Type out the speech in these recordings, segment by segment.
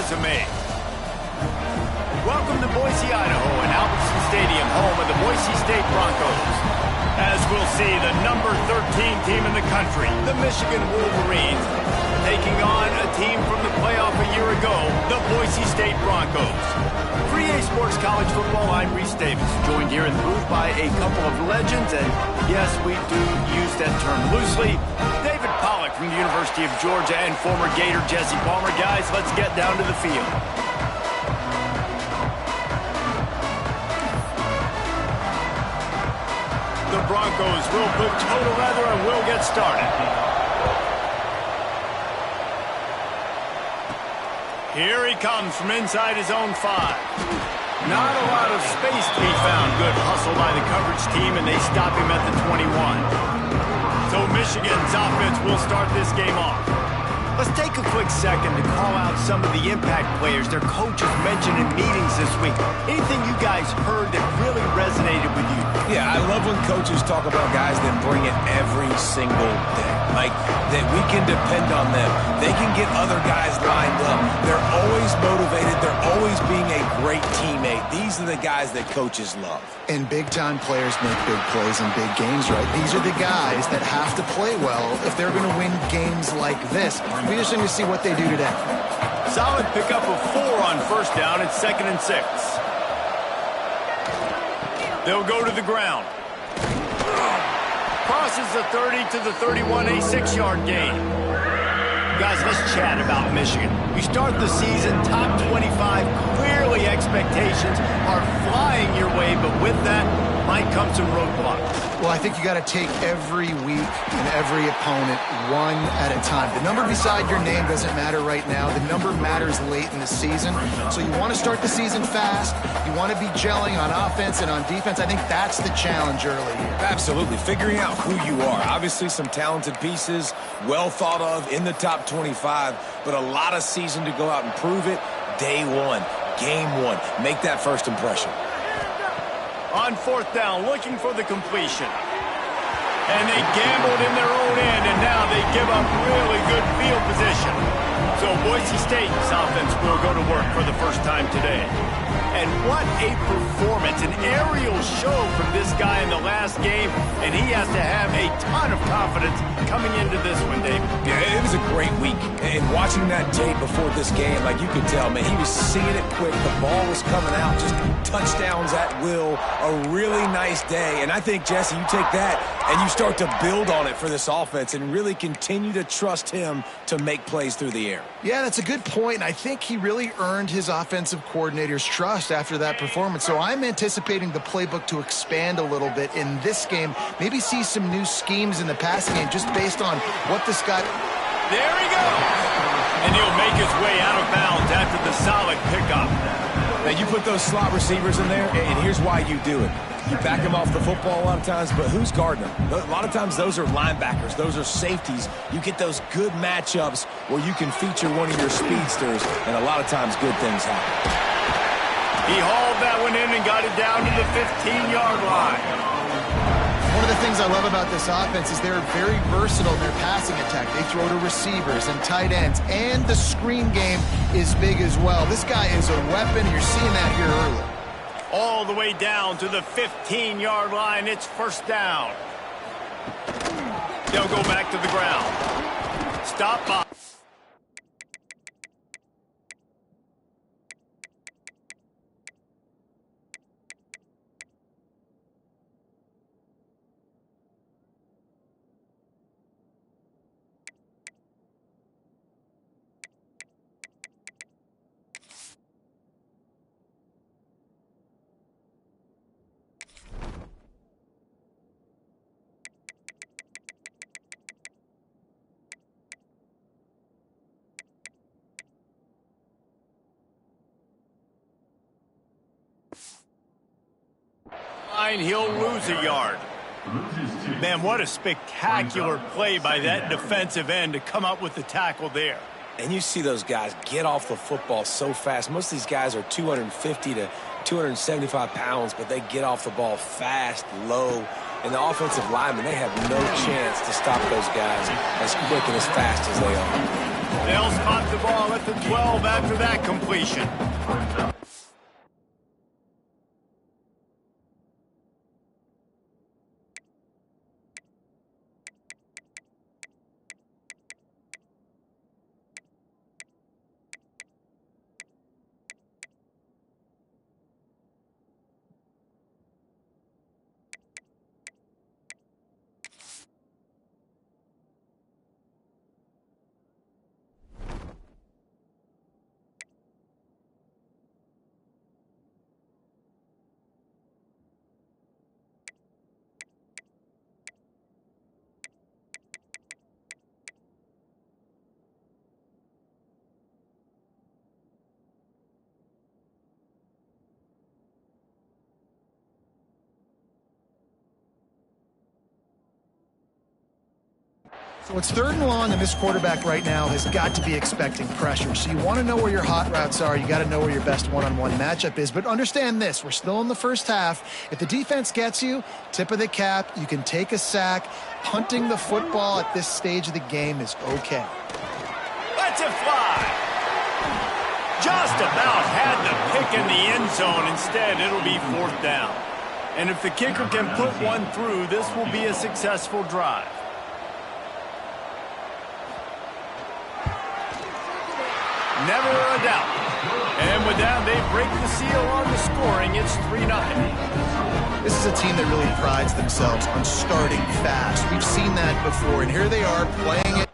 wasn't made. Welcome to Boise, Idaho, and Albertson Stadium, home of the Boise State Broncos. As we'll see, the number 13 team in the country, the Michigan Wolverines, taking on a team from the playoff a year ago, the Boise State Broncos. For EA Sports College Football, I'm Reese Davis, joined here in the booth by a couple of legends, and yes, we do use that term loosely. David Pollack from the University of Georgia and former Gator Jesse Palmer. Guys, let's get down to the field. The Broncos will put total leather and will get started. Here he comes from inside his own 5. Not a lot of space to be found. Good hustle by the coverage team, and they stop him at the 21. So Michigan's offense will start this game off. Let's take a quick second to call out some of the impact players their coaches mentioned in meetings this week. Anything you guys heard that really resonated with you? Yeah, I love when coaches talk about guys that bring it every single day. Like, that we can depend on them. They can get other guys lined up. They're always motivated. They're always being a great teammate. These are the guys that coaches love. And big-time players make big plays in big games, right? These are the guys that have to play well if they're going to win games like this. We just need to see what they do today. Solid pickup of 4 on first down. It's 2nd and 6. They'll go to the ground. Crosses the 30 to the 31, a 6-yard gain. Guys, let's chat about Michigan. You start the season top 25. Clearly expectations are flying your way, but with that might come some roadblocks. Well, I think you got to take every week and every opponent one at a time. The number beside your name doesn't matter right now. The number matters late in the season. So you want to start the season fast. You want to be gelling on offense and on defense. I think that's the challenge early here. Absolutely. Figuring out who you are. Obviously, some talented pieces, well thought of in the top 25, but a lot of season to go out and prove it. Day one, game one. Make that first impression. On 4th down, looking for the completion. And they gambled in their own end, and now they give up really good field position. So Boise State's offense will go to work for the first time today. And what a performance, an aerial show from this guy in the last game, and he has to have a ton of confidence coming into this one, David. Yeah, it was a great week. And watching that tape before this game, like you could tell, man, he was seeing it quick. The ball was coming out, just touchdowns at will. A really nice day. And I think, Jesse, you take that and you start to build on it for this offense and really continue to trust him to make plays through the air. Yeah, that's a good point. And I think he really earned his offensive coordinator's trust after that performance. So I'm anticipating the playbook to expand a little bit in this game. Maybe see some new schemes in the passing game just based on what this guy... There he goes! And he'll make his way out of bounds after the solid pickup. Now, you put those slot receivers in there, and here's why you do it. You back them off the football a lot of times, but who's guarding them? A lot of times those are linebackers. Those are safeties. You get those good matchups where you can feature one of your speedsters, and a lot of times good things happen. He hauled that one in and got it down to the 15-yard line. One of the things I love about this offense is they're very versatile in their passing attack. They throw to receivers and tight ends, and the screen game is big as well. This guy is a weapon. You're seeing that here early. All the way down to the 15-yard line. It's first down. They'll go back to the ground. Stop by. He'll lose a yard. Man, what a spectacular play by that defensive end to come up with the tackle there. And you see those guys get off the football so fast. Most of these guys are 250 to 275 pounds, but they get off the ball fast, low. And the offensive linemen, they have no chance to stop those guys as quick and as fast as they are. They'll spot the ball at the 12 after that completion. So it's 3rd and long, and this quarterback right now has got to be expecting pressure. So you want to know where your hot routes are. You got to know where your best one-on-one matchup is. But understand this, we're still in the first half. If the defense gets you, tip of the cap, you can take a sack. Punting the football at this stage of the game is okay. Let's it fly. Just about had the pick in the end zone. Instead, it'll be 4th down. And if the kicker can put one through, this will be a successful drive. Never a doubt. And with that, they break the seal on the scoring. It's 3-0. This is a team that really prides themselves on starting fast. We've seen that before, and here they are playing it.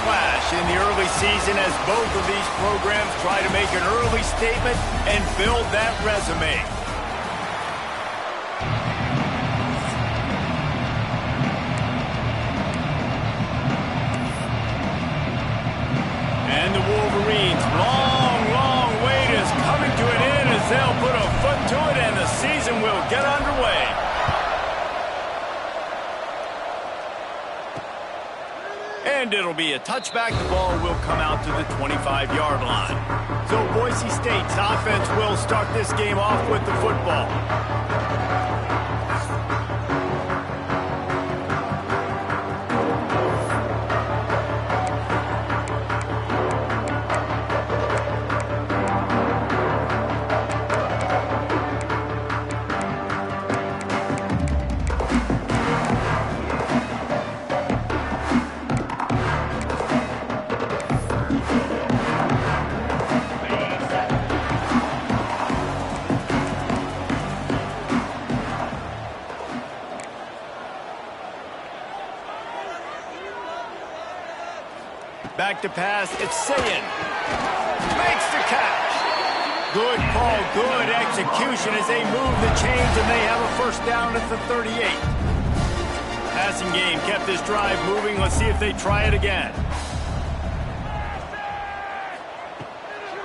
Clash in the early season as both of these programs try to make an early statement and build that resume. And the Wolverines' long wait is coming to an end as they'll put a foot to it and the season will get underway. And it'll be a touchback. The ball will come out to the 25-yard line. So Boise State's offense will start this game off with the football. Back to pass, it's Sayin. Makes the catch. Good call, good execution as they move the chains and they have a first down at the 38. Passing game kept this drive moving. Let's see if they try it again.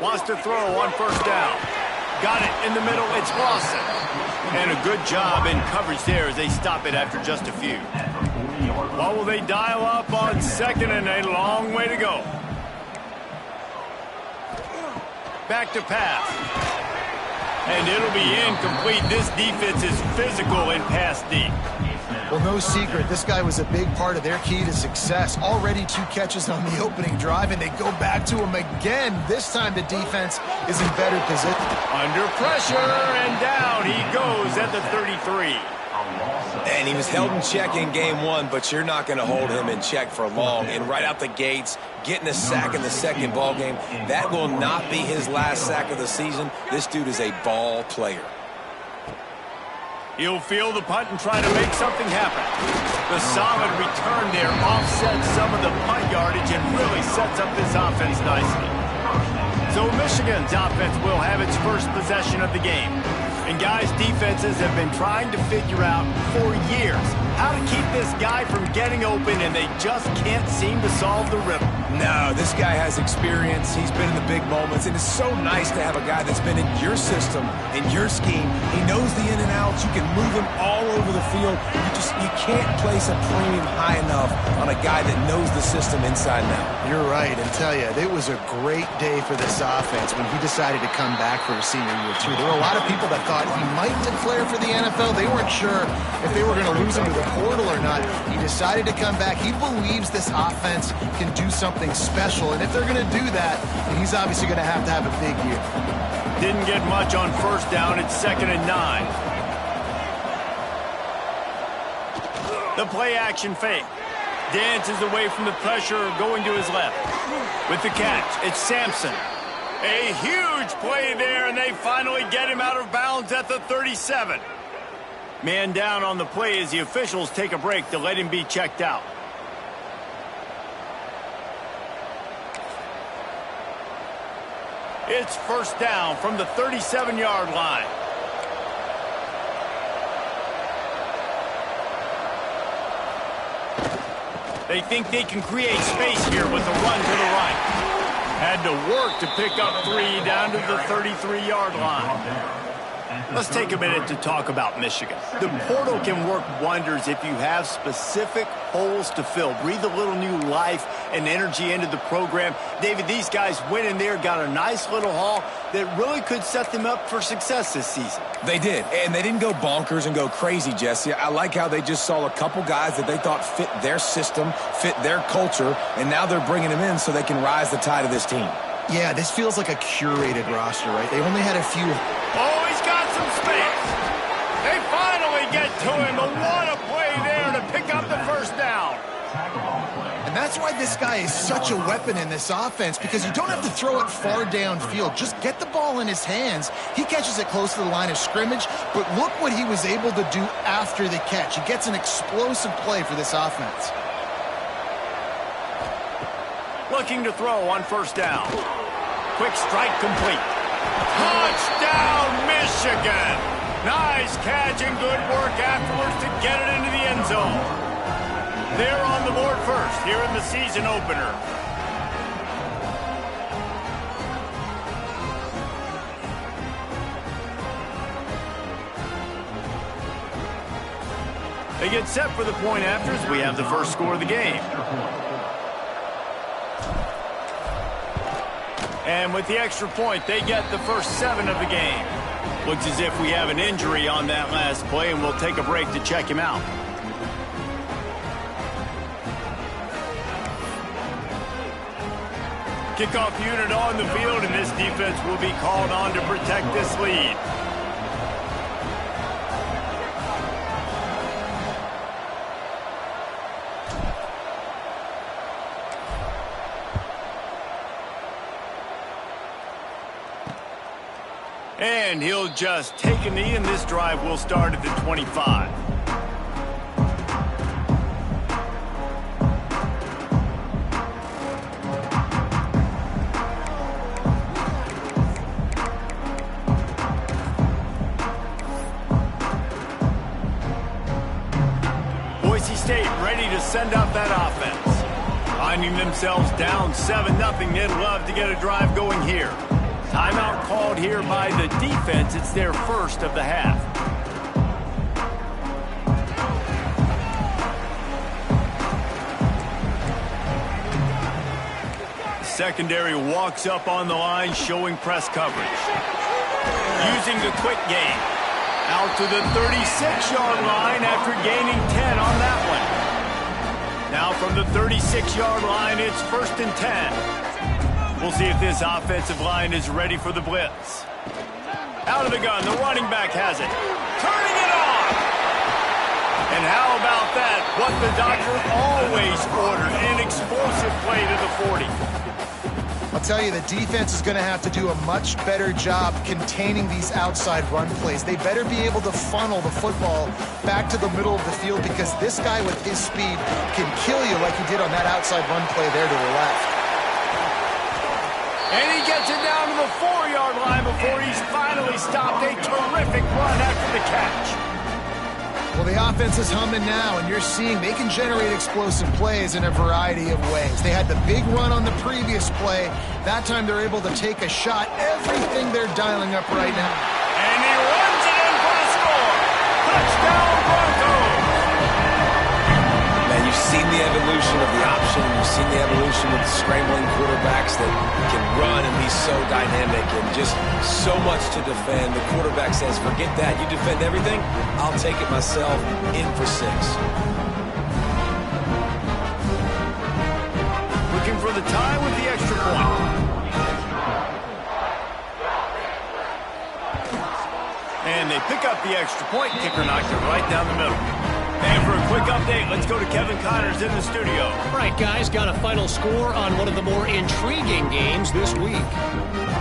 Wants to throw on first down. Got it in the middle. It's Lawson. And a good job in coverage there as they stop it after just a few. What will they dial up on second and a long way to go? Back to pass. And it'll be incomplete. This defense is physical in pass deep. Well, no secret, this guy was a big part of their key to success. Already 2 catches on the opening drive, and they go back to him again. This time the defense is in better position. Under pressure, and down he goes at the 33. And he was held in check in game 1, but you're not going to hold him in check for long. And right out the gates, getting a sack in the second ball game, that will not be his last sack of the season. This dude is a ball player. He'll field the punt and try to make something happen. The solid return there offsets some of the punt yardage and really sets up this offense nicely. So Michigan's offense will have its first possession of the game. And guys, defenses have been trying to figure out for years how to keep this guy from getting open, and they just can't seem to solve the riddle. No, this guy has experience. He's been in the big moments, and it's so nice to have a guy that's been in your system, in your scheme. He knows the in and outs. You can move him all over the field. You can't place a premium high enough on a guy that knows the system inside and out. You're right, and tell you, it was a great day for this offense when he decided to come back for his senior year, too. There were a lot of people that thought he might declare for the NFL. They weren't sure if they were going to lose him to the portal or not. He decided to come back. He believes this offense can do something special, and if they're going to do that, he's obviously going to have a big year. Didn't get much on first down. It's 2nd and 9. The play action fake. Dances away from the pressure, going to his left. With the catch, it's Sampson. A huge play there, and they finally get him out of bounds at the 37. Man down on the play as the officials take a break to let him be checked out. It's first down from the 37-yard line. They think they can create space here with a run to the right. Had to work to pick up 3 down to the 33-yard line. Let's take a minute to talk about Michigan. The portal can work wonders if you have specific holes to fill. Breathe a little new life and energy into the program. David, these guys went in there, got a nice little haul that really could set them up for success this season. They did, and they didn't go bonkers and go crazy, Jesse. I like how they just saw a couple guys that they thought fit their system, fit their culture, and now they're bringing them in so they can rise the tide of this team. Yeah, this feels like a curated roster, right? They only had a few. Oh, he's got some space. They finally get to him. But what a play there to pick up the first down. And that's why this guy is such a weapon in this offense, because you don't have to throw it far downfield. Just get the ball in his hands. He catches it close to the line of scrimmage, but look what he was able to do after the catch. He gets an explosive play for this offense. Looking to throw on first down. Quick strike complete. Touchdown, Michigan! Nice catch and good work afterwards to get it into the end zone. They're on the board first here in the season opener. They get set for the point after as we have the first score of the game. And with the extra point, they get the first 7 of the game. Looks as if we have an injury on that last play, and we'll take a break to check him out. Kickoff unit on the field, and this defense will be called on to protect this lead. And he'll just take a knee, and this drive will start at the 25. Boise State ready to send out that offense. Finding themselves down 7-0, they'd love to get a drive going here. Timeout called here by the defense. It's their first of the half. Secondary walks up on the line, showing press coverage. Using the quick game. Out to the 36-yard line after gaining 10 on that one. Now from the 36-yard line, it's 1st and 10. We'll see if this offensive line is ready for the blitz. Out of the gun, the running back has it. Turning it on! And how about that? What the doctor always ordered, an explosive play to the 40. I'll tell you, the defense is going to have to do a much better job containing these outside run plays. They better be able to funnel the football back to the middle of the field, because this guy with his speed can kill you like he did on that outside run play there to the left. And he gets it down to the 4-yard line before he's finally stopped. A terrific run after the catch. Well, the offense is humming now, and you're seeing they can generate explosive plays in a variety of ways. They had the big run on the previous play. That time they're able to take a shot. Everything they're dialing up right now. And he runs it in for the score. Touchdown, Broncos. Man, you've seen the evolution of the option. You've seen the evolution of the scrambling quarterbacks that can run and be so dynamic and just so much to defend. The quarterback says, forget that. You defend everything, I'll take it myself. In for 6. Looking for the tie with the extra point. And they pick up the extra point. Kicker knocked it right down the middle. And for a quick update, let's go to Kevin Connors in the studio. All right, guys, got a final score on one of the more intriguing games this week.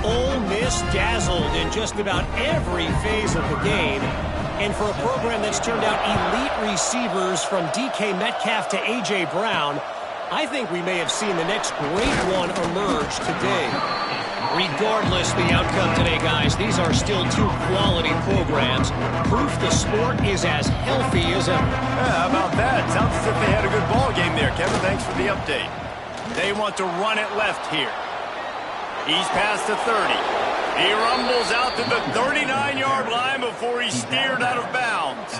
Ole Miss dazzled in just about every phase of the game. And for a program that's turned out elite receivers from DK Metcalf to A.J. Brown, I think we may have seen the next great one emerge today. Regardless the outcome today, guys, these are still 2 quality programs. Proof the sport is as healthy as ever. Yeah, how about that? Sounds as if they had a good ball game there. Kevin, thanks for the update. They want to run it left here. He's past the 30. He rumbles out to the 39-yard line before he's steered out of bounds.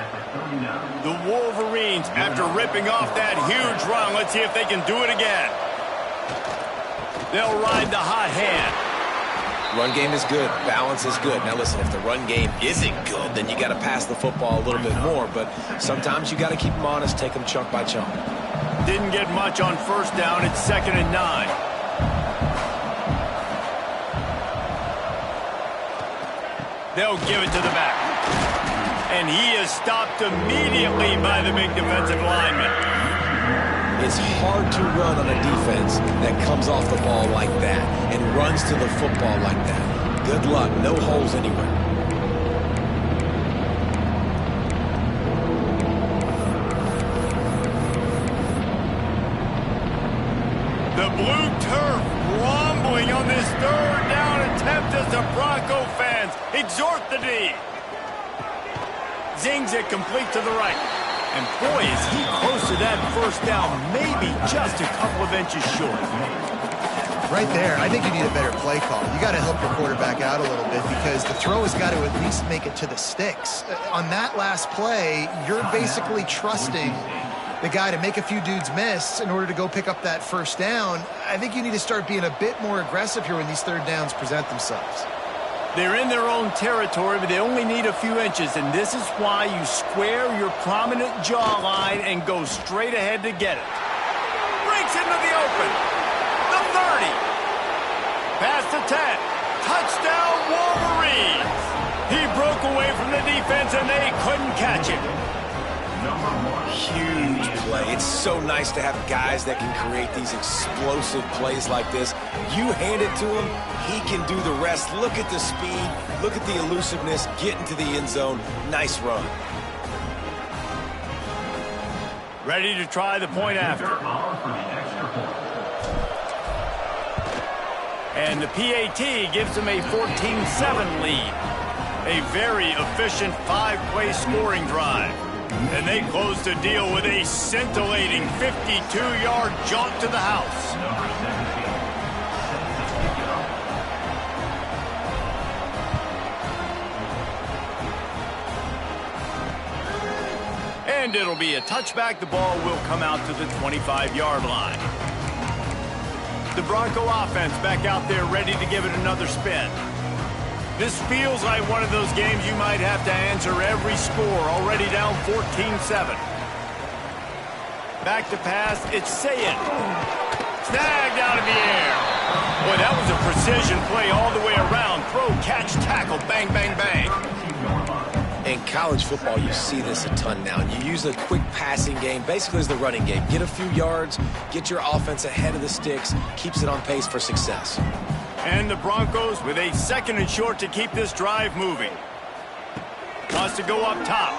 The Wolverines, after ripping off that huge run, let's see if they can do it again. They'll ride the hot hand. Run game is good. Balance is good. Now listen, if the run game isn't good, then you got to pass the football a little bit more. But sometimes you got to keep them honest, take them chunk by chunk. Didn't get much on 1st down. It's 2nd and 9. They'll give it to the back. And he is stopped immediately by the big defensive lineman. It's hard to run on a defense that comes off the ball like that and runs to the football like that. Good luck. No holes anywhere. The blue turf rumbling on this 3rd down attempt as the Bronco fans exhort the D. Zings it complete to the right. And boy, is he close to that 1st down, maybe just a couple of inches short. Right there, I think you need a better play call. You got to help your quarterback out a little bit, because the throw has got to at least make it to the sticks. On that last play, you're basically trusting the guy to make a few dudes miss in order to go pick up that 1st down. I think you need to start being a bit more aggressive here when these 3rd downs present themselves. They're in their own territory, but they only need a few inches, and this is why you square your prominent jawline and go straight ahead to get it. Breaks into the open. The 30. Past the 10. Touchdown, Wolverines. He broke away from the defense, and they couldn't catch him. Huge play. It's so nice to have guys that can create these explosive plays like this. You hand it to him, he can do the rest. Look at the speed, look at the elusiveness, get into the end zone. Nice run. Ready to try the point after. And the PAT gives them a 14-7 lead. A very efficient 5-play scoring drive. And they close the deal with a scintillating 52-yard jaunt to the house. And it'll be a touchback. The ball will come out to the 25-yard line. The Bronco offense back out there ready to give it another spin. This feels like one of those games you might have to answer every score. Already down 14-7. Back to pass. It's Sayed. Snagged out of the air. Boy, that was a precision play all the way around. Throw, catch, tackle, bang, bang, bang. In college football, you see this a ton now. You use a quick passing game, basically as the running game. Get a few yards, get your offense ahead of the sticks, keeps it on pace for success. And the Broncos with a 2nd and short to keep this drive moving. Wants to go up top.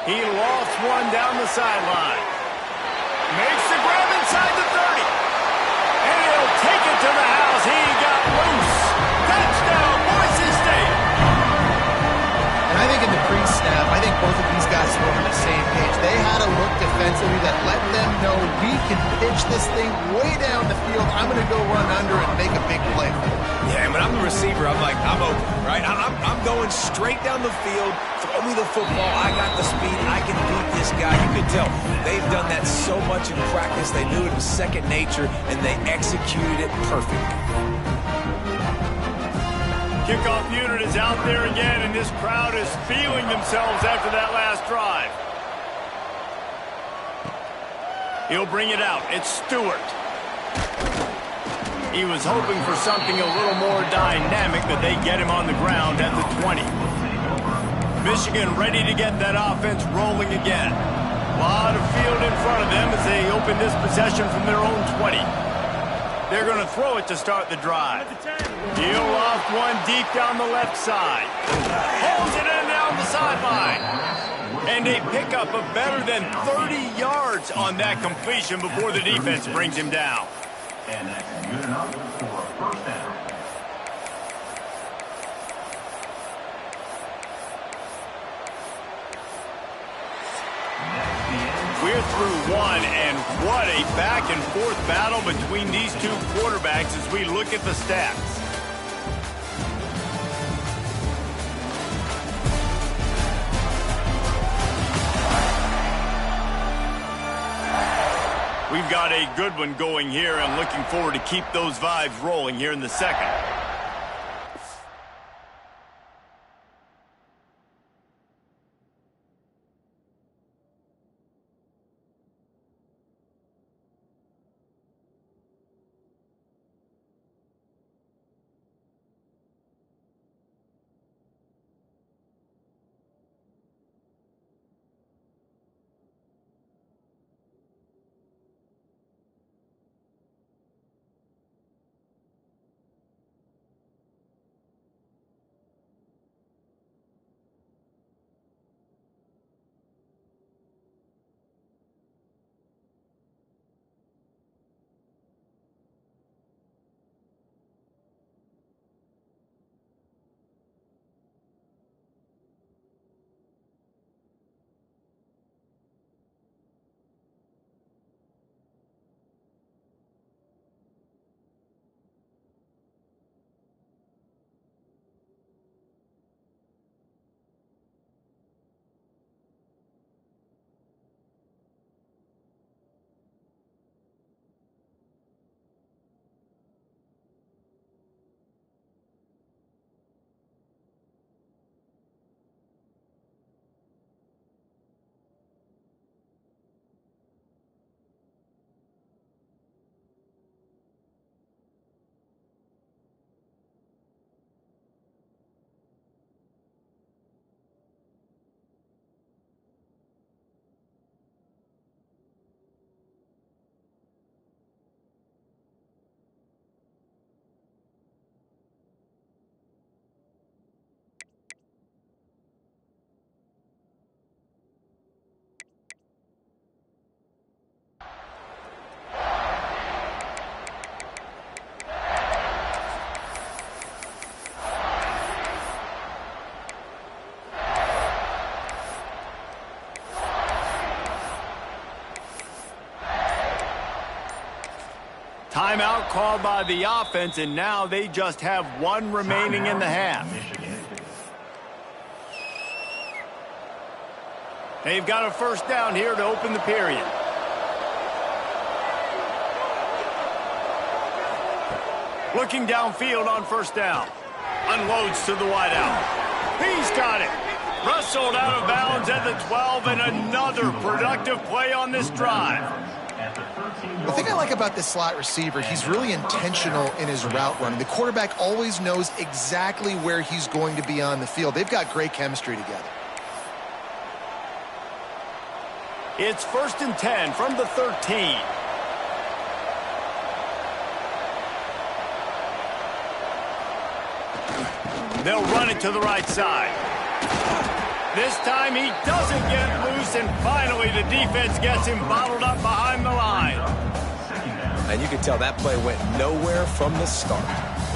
He lofts one down the sideline. Makes the grab inside the 30. And he'll take it to the house. He got loose. Touchdown, Boise State. And I think in the pre-snap, I think both of these guys were on the same page. They had a look defensively that let them know we can pitch this thing way down the field. I'm going to go run under and make a big play for them. Yeah, and when I'm the receiver, I'm like, I'm open, right? I'm going straight down the field. Throw me the football. I got the speed. I can beat this guy. You can tell they've done that so much in practice. They knew it was second nature, and they executed it perfectly. Kickoff unit is out there again, and this crowd is feeling themselves after that last drive. He'll bring it out. It's Stewart. He was hoping for something a little more dynamic, but they get him on the ground at the 20. Michigan ready to get that offense rolling again. A lot of field in front of them as they open this possession from their own 20. They're going to throw it to start the drive. He'll loft one deep down the left side. Holds it in down the sideline. And a pickup of better than 30 yards on that completion before the defense brings him down. And that's good enough for a first down. We're through one, and what a back-and-forth battle between these two quarterbacks as we look at the stats. We've got a good one going here and looking forward to keep those vibes rolling here in the second. Timeout called by the offense, and now they just have one remaining in the half. They've got a first down here to open the period. Looking downfield on first down. Unloads to the wideout. He's got it. Wrestled out of bounds at the 12, and another productive play on this drive. The thing I like about this slot receiver, he's really intentional in his route running. The quarterback always knows exactly where he's going to be on the field. They've got great chemistry together. It's 1st and 10 from the 13. They'll run it to the right side. This time he doesn't get loose, and finally the defense gets him bottled up behind the line. And you can tell that play went nowhere from the start.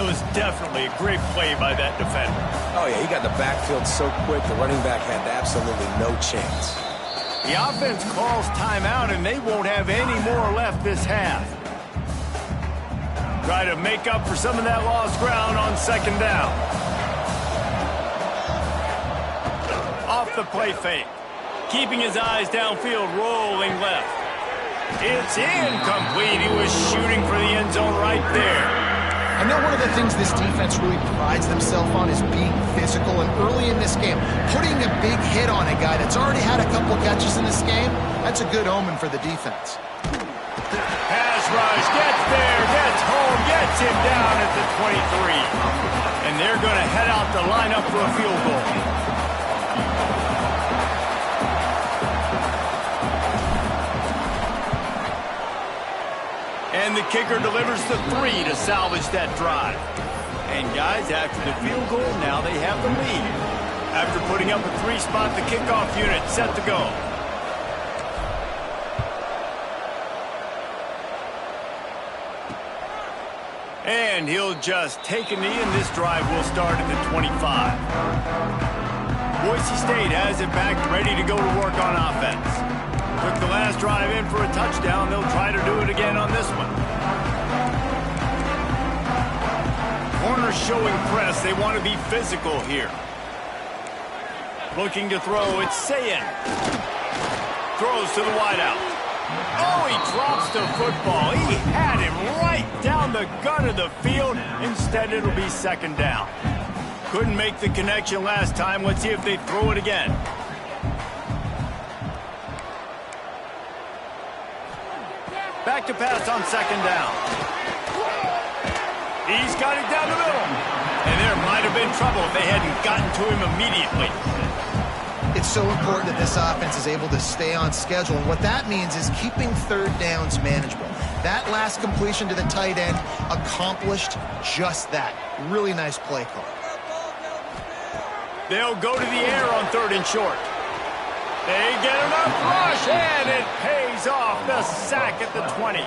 It was definitely a great play by that defender. Oh, yeah, he got the backfield so quick, the running back had absolutely no chance. The offense calls timeout, and they won't have any more left this half. Try to make up for some of that lost ground on second down. Off the play fake. Keeping his eyes downfield, rolling left. It's incomplete. He was shooting for the end zone right there. I know one of the things this defense really prides themselves on is being physical, and early in this game, putting a big hit on a guy that's already had a couple catches in this game, that's a good omen for the defense. Pass rush, gets there, gets home, gets him down at the 23. And they're going to head out the lineup for a field goal. And the kicker delivers the 3 to salvage that drive. And guys, after the field goal, now they have the lead. After putting up a 3-spot, the kickoff unit set to go. And he'll just take a knee, and this drive will start at the 25. Boise State has it back, ready to go to work on offense. Took the last drive in for a touchdown. They'll try to do it again on this one. Corner showing press. They want to be physical here. Looking to throw. It's Sayin. Throws to the wideout. Oh, he drops the football. He had him right down the gut of the field. Instead, it'll be second down. Couldn't make the connection last time. Let's see if they throw it again. Back to pass on second down. He's got it down the middle. And there might have been trouble if they hadn't gotten to him immediately. It's so important that this offense is able to stay on schedule. And what that means is keeping third downs manageable. That last completion to the tight end accomplished just that. Really nice play call. They'll go to the air on 3rd and short. They get enough rush, and it pays off. The sack at the 20.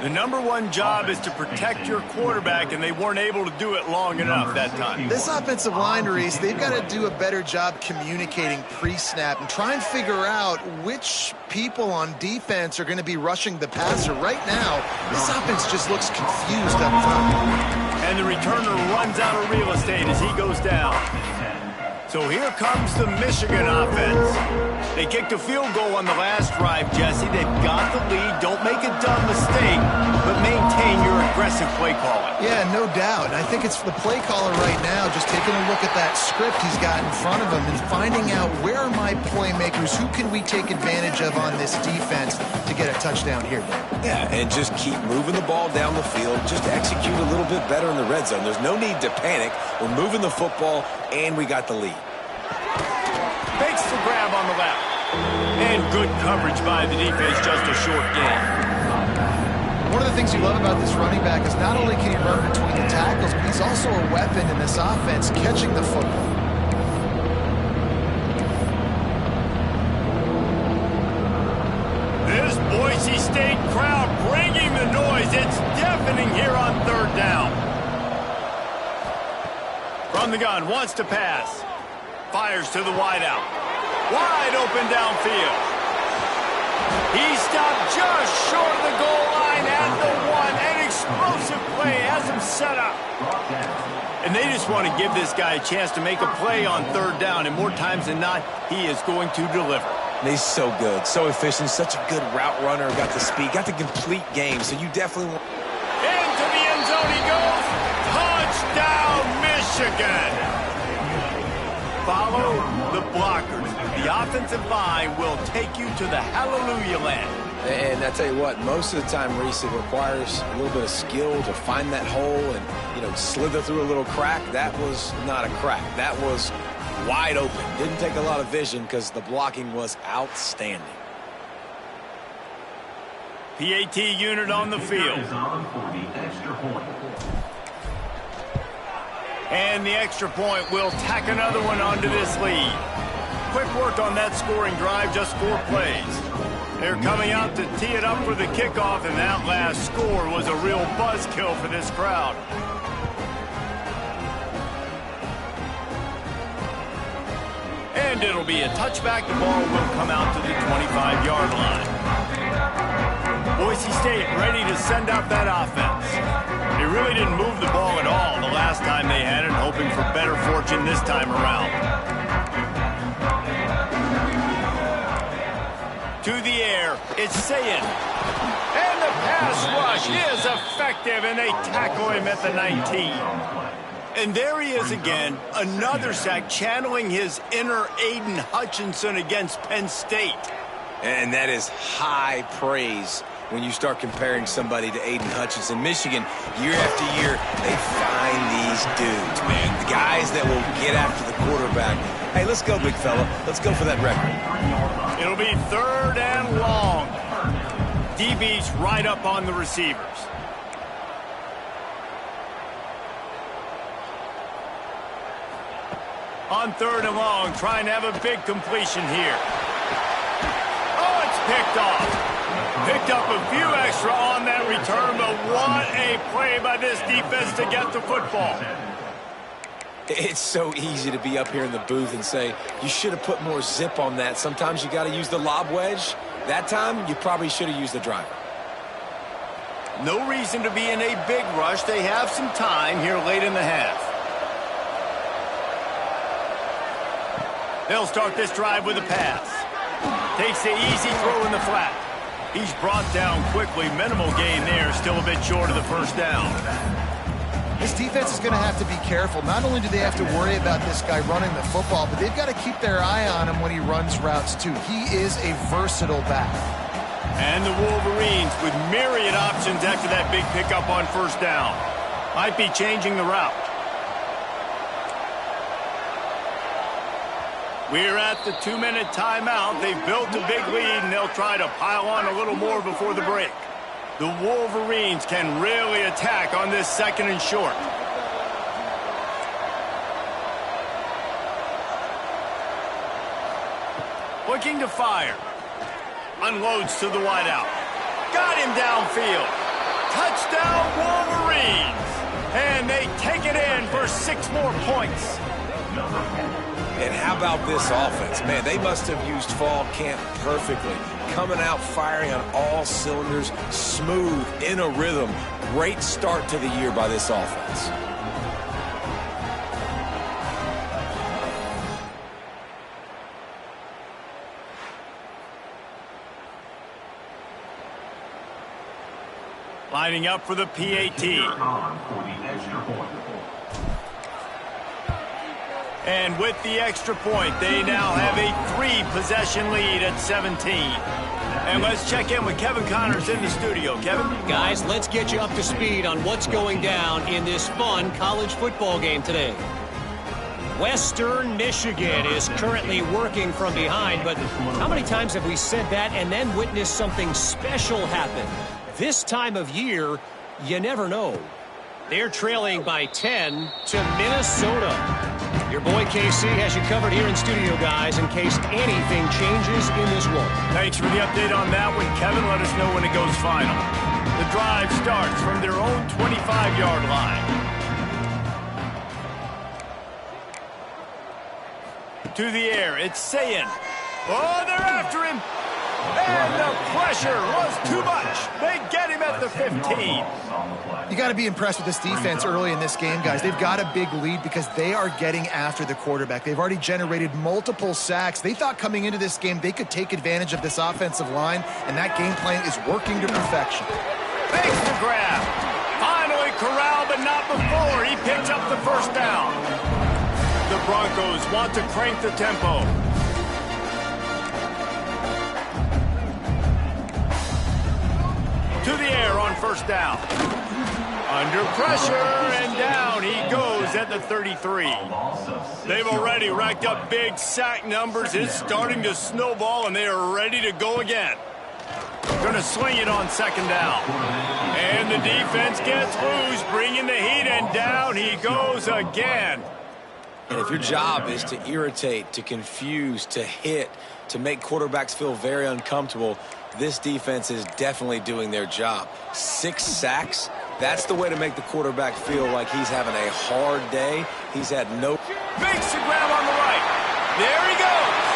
The #1 job is to protect your quarterback, and they weren't able to do it long enough that time. This offensive line, Reese, they've got to do a better job communicating pre-snap and try and figure out which people on defense are going to be rushing the passer. Right now, this offense just looks confused up front. And the returner runs out of real estate as he goes down. So here comes the Michigan offense. They kicked a field goal on the last drive, Jesse. They've got the lead. Don't make a dumb mistake, but maintain your aggressive play calling. Yeah, no doubt. And I think it's the play caller right now just taking a look at that script he's got in front of him and finding out where are my playmakers, who can we take advantage of on this defense to get a touchdown here. Yeah, and just keep moving the ball down the field. Just execute a little bit better in the red zone. There's no need to panic. We're moving the football, and we got the lead. Fakes the grab on the left. And good coverage by the defense, just a short gain. One of the things you love about this running back is not only can he run between the tackles, but he's also a weapon in this offense, catching the football. This Boise State crowd bringing the noise. It's deafening here on 3rd down. From the gun, wants to pass. Fires to the wideout. Wide open downfield. He stopped just short of the goal line at the 1. An explosive play has him set up. And they just want to give this guy a chance to make a play on third down, and more times than not, he is going to deliver. And he's so good, so efficient, such a good route runner, got the speed, got the complete game, so you definitely want... Into the end zone he goes. Touchdown, Michigan. Follow the blockers. The offensive line will take you to the hallelujah land. And I tell you what, most of the time, Reese, it requires a little bit of skill to find that hole and, slither through a little crack. That was not a crack. That was wide open. Didn't take a lot of vision because the blocking was outstanding. PAT unit on the field. And the extra point will tack another one onto this lead. Quick work on that scoring drive, just 4 plays. They're coming out to tee it up for the kickoff, and that last score was a real buzzkill for this crowd. And it'll be a touchback. The ball will come out to the 25-yard line. Boise State ready to send out that offense. They really didn't move the ball at all the last time they had it, hoping for better fortune this time around. To the air, it's Sayin. And the pass rush is effective, and they tackle him at the 19. And there he is again, another sack, channeling his inner Aiden Hutchinson against Penn State. And that is high praise when you start comparing somebody to Aiden Hutchinson. Michigan, year after year, they find these dudes, man. The guys that will get after the quarterback. Hey, let's go, big fella. Let's go for that record. It'll be 3rd and long. DB's right up on the receivers. On 3rd and long, trying to have a big completion here. Oh, it's picked off. Picked up a few extra on that return, but what a play by this defense to get the football. It's so easy to be up here in the booth and say, you should have put more zip on that. Sometimes you got to use the lob wedge. That time, you probably should have used the driver. No reason to be in a big rush. They have some time here late in the half. They'll start this drive with a pass. Takes the easy throw in the flat. He's brought down quickly. Minimal gain there. Still a bit short of the first down. This defense is going to have to be careful. Not only do they have to worry about this guy running the football, but they've got to keep their eye on him when he runs routes too. He is a versatile back. And the Wolverines with myriad options after that big pickup on first down. Might be changing the route. We're at the 2-minute timeout. They've built a big lead, and they'll try to pile on a little more before the break. The Wolverines can really attack on this 2nd and short. Looking to fire. Unloads to the wideout. Got him downfield. Touchdown, Wolverines. And they take it in for 6 more points. And how about this offense? Man, they must have used fall camp perfectly. Coming out firing on all cylinders, smooth, in a rhythm. Great start to the year by this offense. Lining up for the PAT. And with the extra point, they now have a 3-possession lead at 17. And let's check in with Kevin Connors in the studio. Kevin? Guys, let's get you up to speed on what's going down in this fun college football game today. Western Michigan is currently working from behind, but how many times have we said that and then witnessed something special happen? This time of year, you never know. They're trailing by 10 to Minnesota. Your boy KC has you covered here in studio, guys, in case anything changes in this one. Thanks for the update on that one, Kevin. Let us know when it goes final. The drive starts from their own 25-yard line. To the air, it's Sayin. Oh, they're after him. And the pressure was too much. They get him at the 15. You got to be impressed with this defense early in this game, guys. They've got a big lead because they are getting after the quarterback. They've already generated multiple sacks. They thought coming into this game they could take advantage of this offensive line, and that game plan is working to perfection. Makes the grab. Finally corralled, but not before. He picks up the first down. The Broncos want to crank the tempo. To the air on first down. Under pressure, and down he goes at the 33. They've already racked up big sack numbers. It's starting to snowball, and they are ready to go again. Going to sling it on second down. And the defense gets loose, bringing the heat, and down he goes again. And if your job is to irritate, to confuse, to hit, to make quarterbacks feel very uncomfortable, this defense is definitely doing their job. 6 sacks, that's the way to make the quarterback feel like he's having a hard day. He's had no... Makes the grab on the right. There he goes.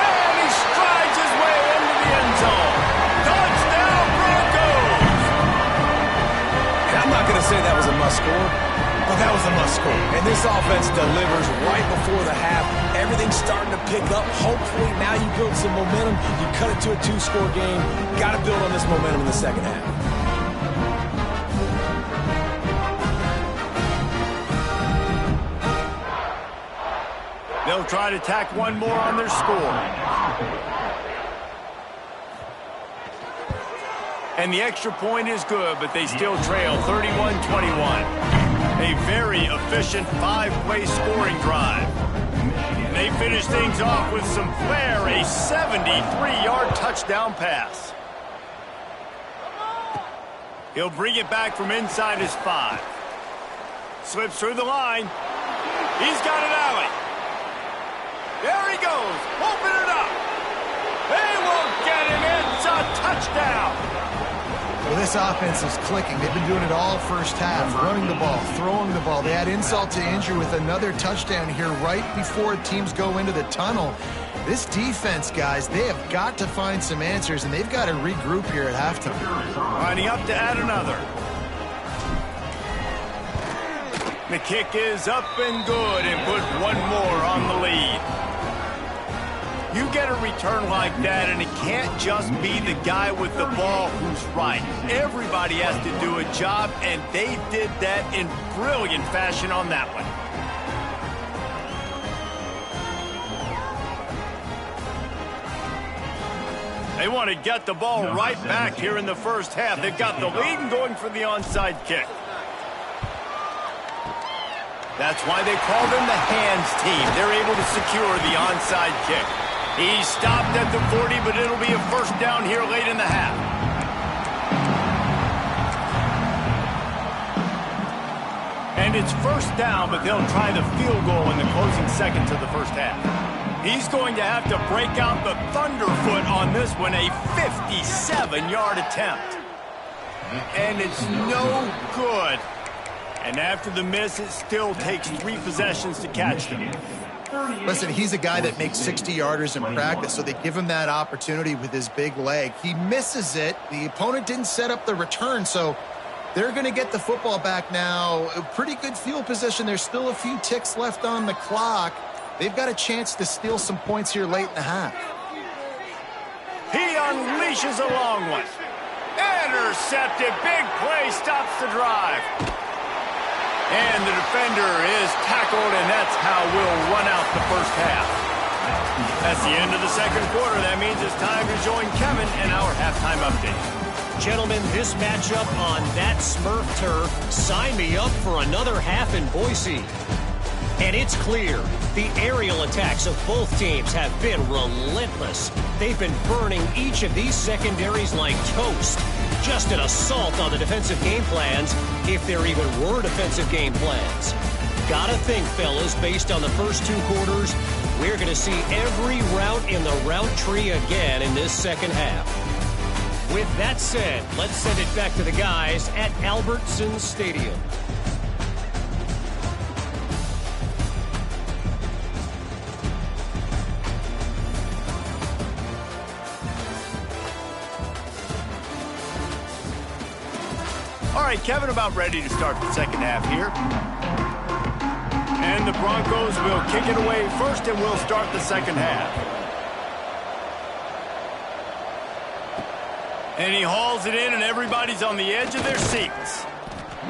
And he strides his way into the end zone. Touchdown, Broncos! And I'm not going to say that was a must-score, but that was a must-score. And this offense delivers right before the half. Everything's starting to pick up. Hopefully now you build some momentum. You cut it to a 2-score game. Got to build on this momentum in the second half. They'll try to tack one more on their score. And the extra point is good, but they still trail 31-21. A very efficient 5-play scoring drive. And they finish things off with some flair, a 73-yard touchdown pass. He'll bring it back from inside his 5. Slips through the line. He's got an alley. There he goes. Open it up. They won't get him. It's a touchdown. Well, this offense is clicking. They've been doing it all first half, running the ball, throwing the ball. They add insult to injury with another touchdown here right before teams go into the tunnel. This defense, guys, they have got to find some answers, and they've got to regroup here at halftime. Lining up to add another. The kick is up and good, and put one more on the lead. You get a return like that, and it can't just be the guy with the ball who's right. Everybody has to do a job, and they did that in brilliant fashion on that one. They want to get the ball right back here in the first half. They've got the lead and going for the onside kick. That's why they call them the hands team. They're able to secure the onside kick. He stopped at the 40, but it'll be a first down here late in the half. And it's first down, but they'll try the field goal in the closing seconds of the first half. He's going to have to break out the thunderfoot on this one, a 57-yard attempt. And it's no good. And after the miss, it still takes 3 possessions to catch them. Listen, he's a guy that makes 60-yarders in practice, so they give him that opportunity with his big leg. He misses it. The opponent didn't set up the return, so they're going to get the football back now. A pretty good field position. There's still a few ticks left on the clock. They've got a chance to steal some points here late in the half. He unleashes a long one. Intercepted. Big play stops the drive. And the defender is tackled, and that's how we'll run out the first half. That's the end of the second quarter. That means it's time to join Kevin in our halftime update. Gentlemen, this matchup on that Smurf turf, sign me up for another half in Boise. And it's clear, the aerial attacks of both teams have been relentless. They've been burning each of these secondaries like toast. Just an assault on the defensive game plans, if there even were defensive game plans. Gotta think, fellas, based on the first 2 quarters, we're going to see every route in the route tree again in this second half. With that said, let's send it back to the guys at Albertson Stadium. right, Kevin, about ready to start the second half here. And the Broncos will kick it away first, and we'll start the second half. And he hauls it in, and everybody's on the edge of their seats.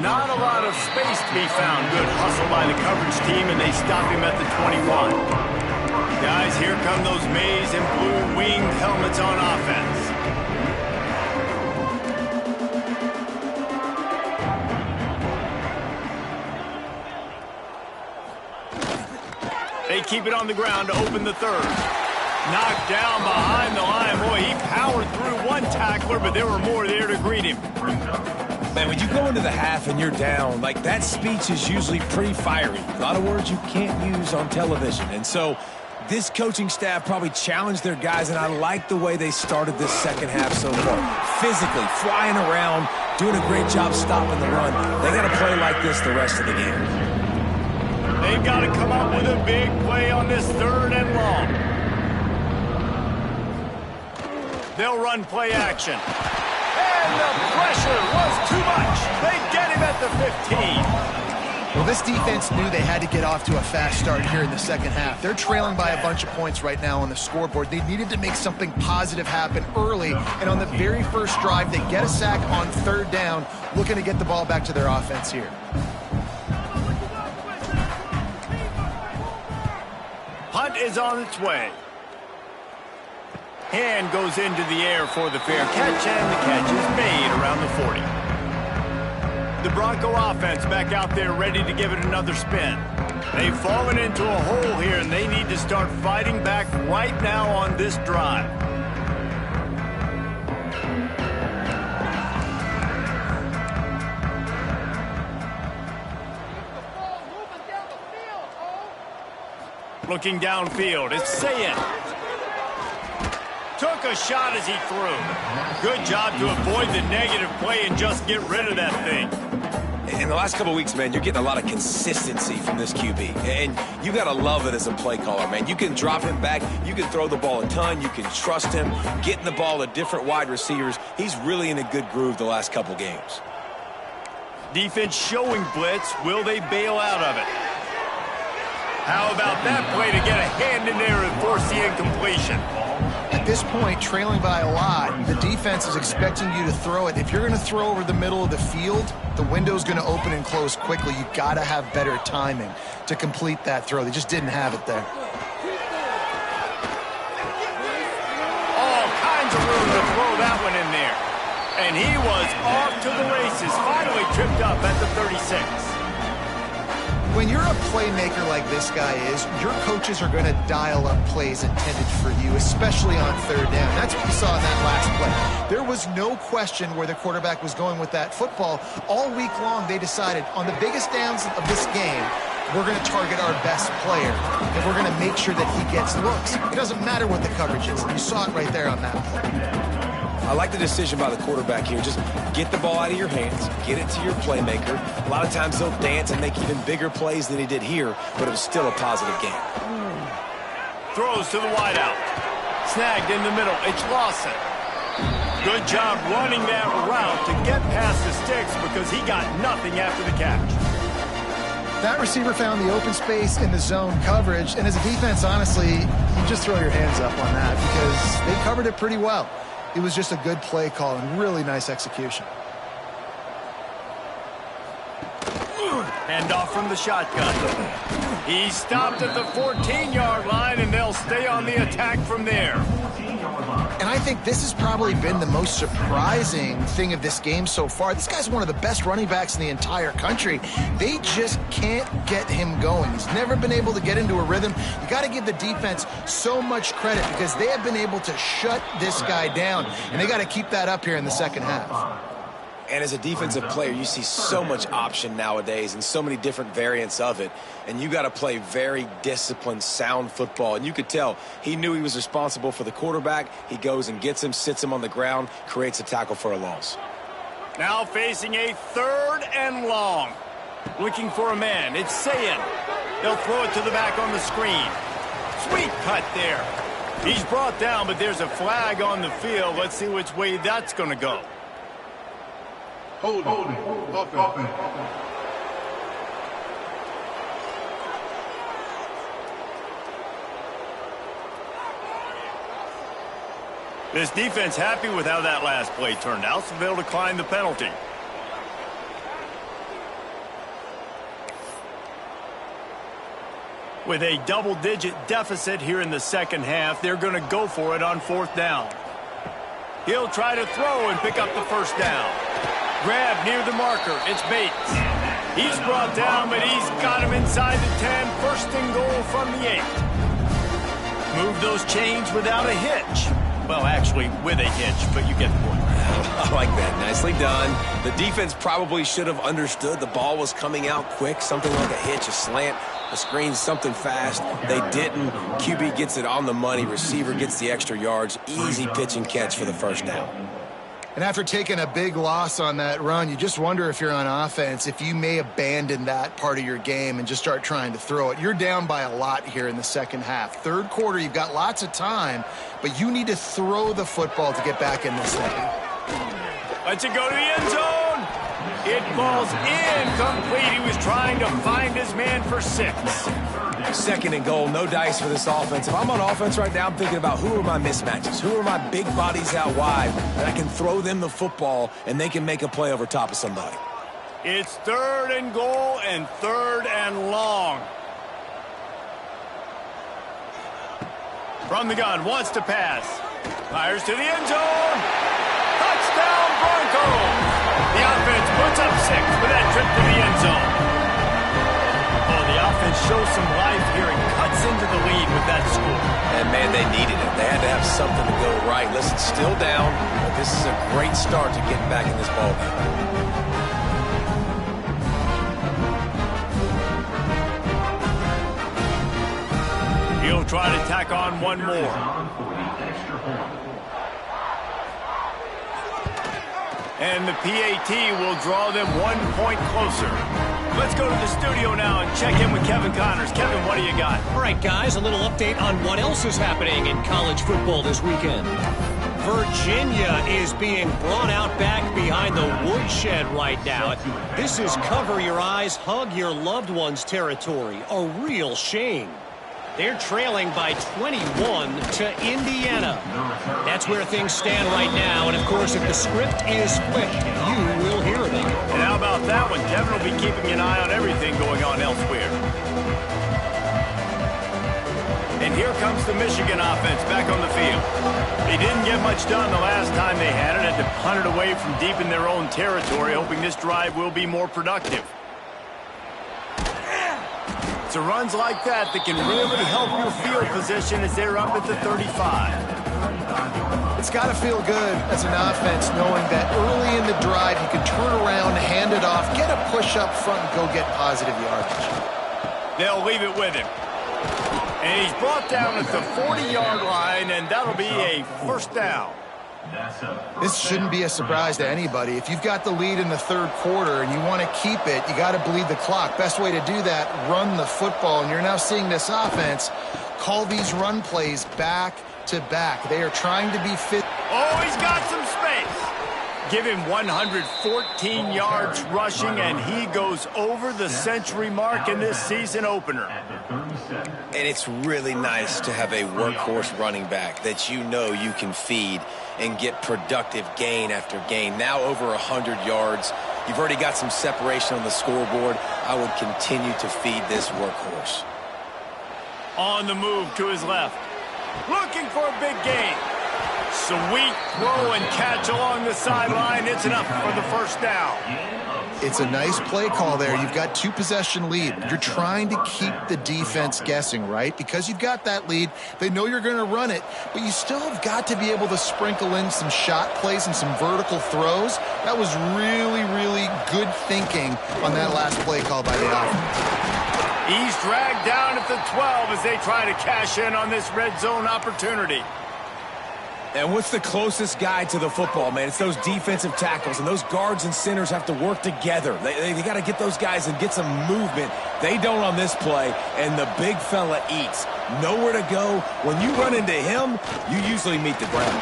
Not a lot of space to be found. Good hustle by the coverage team, and they stop him at the 21. Guys, here come those maize and blue winged helmets on offense. They keep it on the ground to open the third. Knocked down behind the line. Boy, he powered through one tackler, but there were more there to greet him. Man, when you go into the half and you're down, like, that speech is usually pretty fiery. A lot of words you can't use on television. And so this coaching staff probably challenged their guys, and I like the way they started this second half so far. Physically, flying around, doing a great job stopping the run. They got to play like this the rest of the game. They've got to come up with a big play on this third and long. They'll run play action. And the pressure was too much. They get him at the 15. Well, this defense knew they had to get off to a fast start here in the second half. They're trailing by a bunch of points right now on the scoreboard. They needed to make something positive happen early, and on the very first drive, they get a sack on third down, looking to get the ball back to their offense here. Punt is on its way. Hand goes into the air for the fair catch, and the catch is made around the 40. The Bronco offense back out there ready to give it another spin. They've fallen into a hole here, and they need to start fighting back right now on this drive. Looking downfield, it's Sayin. Took a shot as he threw. Good job to avoid the negative play and just get rid of that thing. In the last couple of weeks, man, you're getting a lot of consistency from this QB. And you got to love it as a play caller, man. You can drop him back. You can throw the ball a ton. You can trust him. Getting the ball to different wide receivers. He's really in a good groove the last couple games. Defense showing blitz. Will they bail out of it? How about that play to get a hand in there and force the incompletion? At this point, trailing by a lot, the defense is expecting you to throw it. If you're going to throw over the middle of the field, the window's going to open and close quickly. You got to have better timing to complete that throw. They just didn't have it there. All kinds of room to throw that one in there. And he was off to the races, finally tripped up at the 36. When you're a playmaker like this guy is, your coaches are going to dial up plays intended for you, especially on third down. That's what we saw in that last play. There was no question where the quarterback was going with that football. All week long, they decided on the biggest downs of this game, we're going to target our best player, and we're going to make sure that he gets looks. It doesn't matter what the coverage is. You saw it right there on that play. I like the decision by the quarterback here. Just get the ball out of your hands, get it to your playmaker. A lot of times he'll dance and make even bigger plays than he did here, but it was still a positive game. Throws to the wideout. Snagged in the middle. It's Lawson. Good job running that route to get past the sticks because he got nothing after the catch. That receiver found the open space in the zone coverage, and as a defense, honestly, you just throw your hands up on that because they covered it pretty well. It was just a good play call and really nice execution. Hand off from the shotgun. He stopped at the 14-yard line, and they'll stay on the attack from there. And I think this has probably been the most surprising thing of this game so far. This guy's one of the best running backs in the entire country. They just can't get him going. He's never been able to get into a rhythm. You got to give the defense so much credit because they have been able to shut this guy down, and they got to keep that up here in the second half. And as a defensive player, you see so much option nowadays and so many different variants of it. And you got to play very disciplined, sound football. And you could tell he knew he was responsible for the quarterback. He goes and gets him, sits him on the ground, creates a tackle for a loss. Now facing a third and long. Looking for a man. It's Sayin. They'll throw it to the back on the screen. Sweet cut there. He's brought down, but there's a flag on the field. Let's see which way that's going to go. Holding. Offense. This defense happy with how that last play turned out, so they'll decline the penalty. With a double-digit deficit here in the second half, they're going to go for it on 4th down. He'll try to throw and pick up the first down. Grab near the marker. It's Bates. He's brought down, but he's got him inside the 10. First and goal from the 8. Move those chains without a hitch. Well, actually, with a hitch, but you get the point. I like that. Nicely done. The defense probably should have understood the ball was coming out quick. Something like a hitch, a slant, a screen, something fast. They didn't. QB gets it on the money. Receiver gets the extra yards. Easy pitch and catch for the first down. And after taking a big loss on that run, you just wonder if you're on offense, if you may abandon that part of your game and just start trying to throw it. You're down by a lot here in the second half. Third quarter, you've got lots of time, but you need to throw the football to get back in this thing. Let's it go to the end zone. It falls incomplete. He was trying to find his man for 6. 2nd and goal, no dice for this offense. If I'm on offense right now, I'm thinking about who are my mismatches? Who are my big bodies out wide that I can throw them the football and they can make a play over top of somebody? It's 3rd and goal and 3rd and long. From the gun, wants to pass. Fires to the end zone. Touchdown Broncos. The offense puts up 6 for that trip to the end zone. Oh, the offense shows some life here and cuts into the lead with that score. And, man, they needed it. They had to have something to go right. Listen, still down, but this is a great start to getting back in this ballgame. He'll try to tack on one more. And the PAT will draw them 1 point closer. Let's go to the studio now and check in with Kevin Connors. Kevin, what do you got? All right, guys, a little update on what else is happening in college football this weekend. Virginia is being brought out back behind the woodshed right now. This is cover your eyes, hug your loved ones territory. A real shame. They're trailing by 21 to Indiana. That's where things stand right now. And, of course, if the script is flipped, you will hear of it. And how about that one? Kevin will be keeping an eye on everything going on elsewhere. And here comes the Michigan offense back on the field. They didn't get much done the last time they had it. Had to punt it away from deep in their own territory, hoping this drive will be more productive. It's runs like that that can really help your field position as they're up at the 35. It's got to feel good as an offense knowing that early in the drive you can turn around, hand it off, get a push up front, and go get positive yardage. They'll leave it with him. And he's brought down at the 40-yard line, and that'll be a first down. This shouldn't be a surprise to anybody. If you've got the lead in the third quarter and you want to keep it, you got to bleed the clock. Best way to do that, run the football. And you're now seeing this offense call these run plays back to back. They are trying to be fit. Oh, he's got some space. Give him 114 yards rushing, and he goes over the century mark in this season opener. And it's really nice to have a workhorse running back that you know you can feed and get productive gain after gain. Now over 100 yards. You've already got some separation on the scoreboard. I would continue to feed this workhorse. On the move to his left. Looking for a big gain. Sweet throw and catch along the sideline. It's enough for the first down. It's a nice play call there. You've got 2-possession lead. You're trying to keep the defense guessing, right? Because you've got that lead. They know you're going to run it, but you still have got to be able to sprinkle in some shot plays and some vertical throws. That was really, really good thinking on that last play call by the offense. He's dragged down at the 12 as they try to cash in on this red zone opportunity. And what's the closest guy to the football, man? It's those defensive tackles, and those guards and centers have to work together. They got to get those guys and get some movement. They don't on this play, and the big fella eats. Nowhere to go. When you run into him, you usually meet the ground.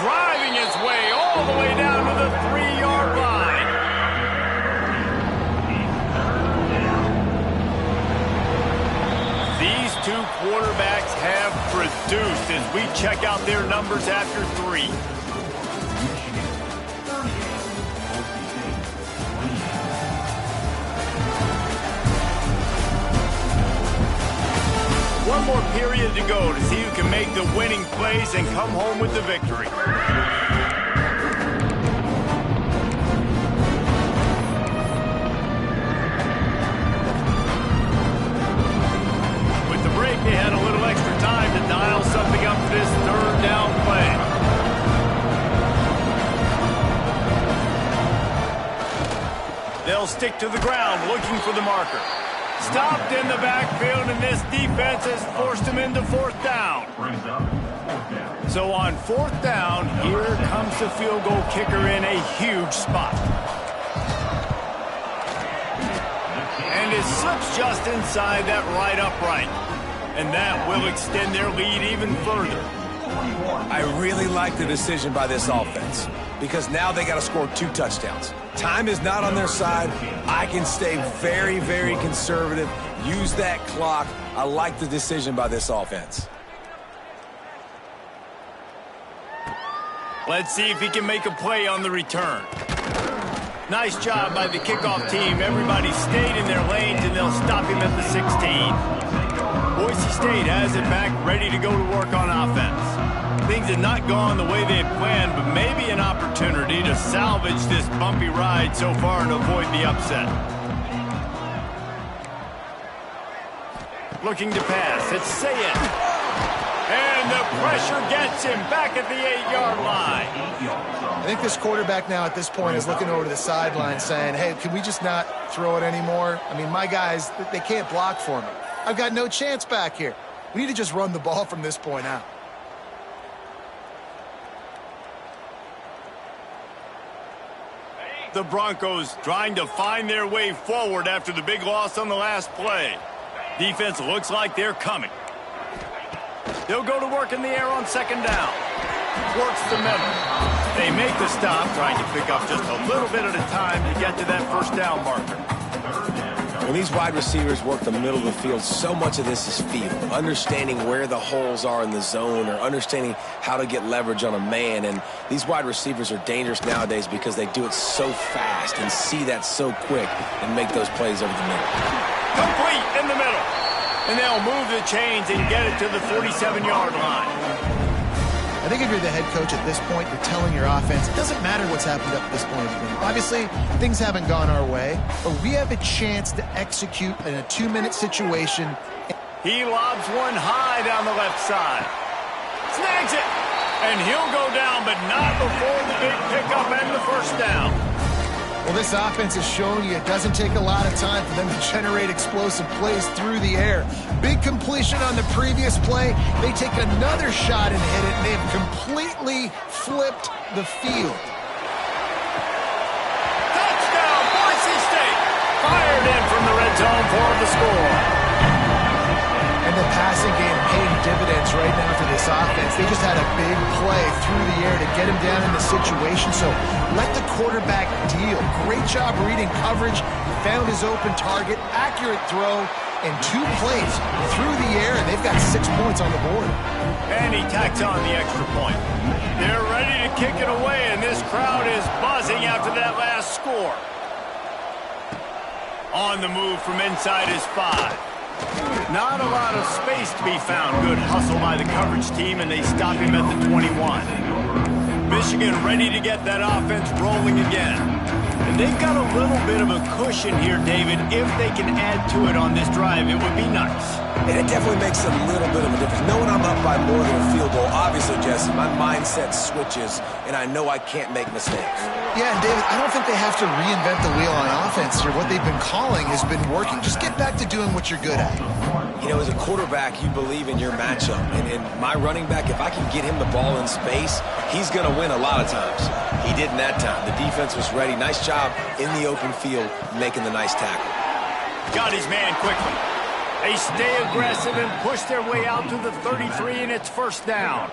Driving his way all all the way down to the 3-yard line. These two quarterbacks have produced as we check out their numbers after 3. One more period to go to see who can make the winning plays and come home with the victory. With the break, they had a little extra time to dial something up for this third down play. They'll stick to the ground looking for the marker. Stopped in the backfield, and this defense has forced him into 4th down. So on 4th down, here comes the field goal kicker in a huge spot. And it slips just inside that right upright. And that will extend their lead even further. I really like the decision by this offense because now they got to score 2 touchdowns. Time is not on their side. I can stay very, very conservative, use that clock. I like the decision by this offense. Let's see if he can make a play on the return. Nice job by the kickoff team. Everybody stayed in their lanes, and they'll stop him at the 16. Boise State has it back, ready to go to work on offense. Things had not gone the way they had planned, but maybe an opportunity to salvage this bumpy ride so far and avoid the upset. Looking to pass. It's Sayed. And the pressure gets him back at the 8-yard line. I think this quarterback now at this point is looking over to the sideline saying, hey, can we just not throw it anymore? I mean, my guys, they can't block for me. I've got no chance back here. We need to just run the ball from this point out. The Broncos trying to find their way forward after the big loss on the last play. Defense looks like they're coming. They'll go to work in the air on 2nd down. Works the middle. They make the stop, trying to pick up just a little bit at a time to get to that 1st down marker. When these wide receivers work the middle of the field, so much of this is feel. Understanding where the holes are in the zone or understanding how to get leverage on a man. And these wide receivers are dangerous nowadays because they do it so fast and see that so quick and make those plays over the middle. Complete in the middle. And they'll move the chains and get it to the 47-yard line. I think if you're the head coach at this point, you're telling your offense, it doesn't matter what's happened up to this point in the game. Obviously, things haven't gone our way, but we have a chance to execute in a 2-minute situation. He lobs one high down the left side. Snags it. And he'll go down, but not before the big pickup and the 1st down. Well, this offense has shown you it doesn't take a lot of time for them to generate explosive plays through the air. Big completion on the previous play. They take another shot and hit it, and they've completely flipped the field. Touchdown, Boise State! Fired in from the red zone for the score. And the passing game paying dividends right now for this offense. They just had a big play through the air to get him down in the situation. So let the quarterback deal. Great job reading coverage. Found his open target. Accurate throw. And 2 plays through the air. And they've got 6 points on the board. And he tacks on the extra point. They're ready to kick it away. And this crowd is buzzing after that last score. On the move from inside his 5. Not a lot of space to be found. Good hustle by the coverage team, and they stop him at the 21. Michigan ready to get that offense rolling again. And they've got a little bit of a cushion here, David. If they can add to it on this drive, it would be nice. And it definitely makes a little bit of a difference. Knowing I'm up by more than a field goal, obviously, Jesse, my mindset switches, and I know I can't make mistakes. Yeah, and David, I don't think they have to reinvent the wheel on offense here. What they've been calling has been working. Just get back to doing what you're good at. You know, as a quarterback, you believe in your matchup. And my running back, if I can get him the ball in space, he's going to win a lot of times. He didn't that time. The defense was ready. Nice job in the open field making the nice tackle. Got his man quickly. They stay aggressive and push their way out to the 33, and it's 1st down.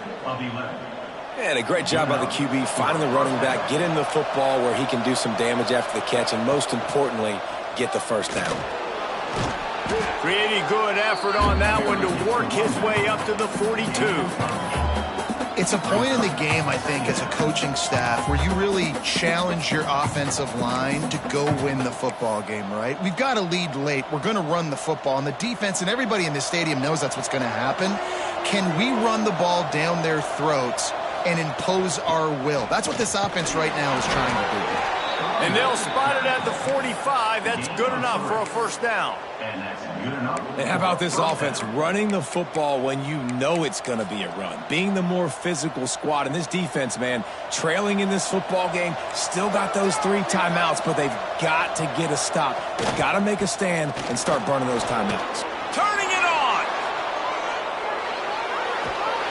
And a great job by the QB finding the running back, getting the football where he can do some damage after the catch, and most importantly, get the first down. Pretty good effort on that one to work his way up to the 42. It's a point in the game, I think, as a coaching staff where you really challenge your offensive line to go win the football game, right? We've got a lead late. We're going to run the football. And the defense and everybody in the stadium knows that's what's going to happen. Can we run the ball down their throats and impose our will? That's what this offense right now is trying to do. And they'll spot it at the 45. That's good enough for a first down. And how about this offense running the football when you know it's going to be a run? Being the more physical squad. And this defense, man, trailing in this football game, still got those 3 timeouts, but they've got to get a stop. They've got to make a stand and start burning those timeouts. Turning it on.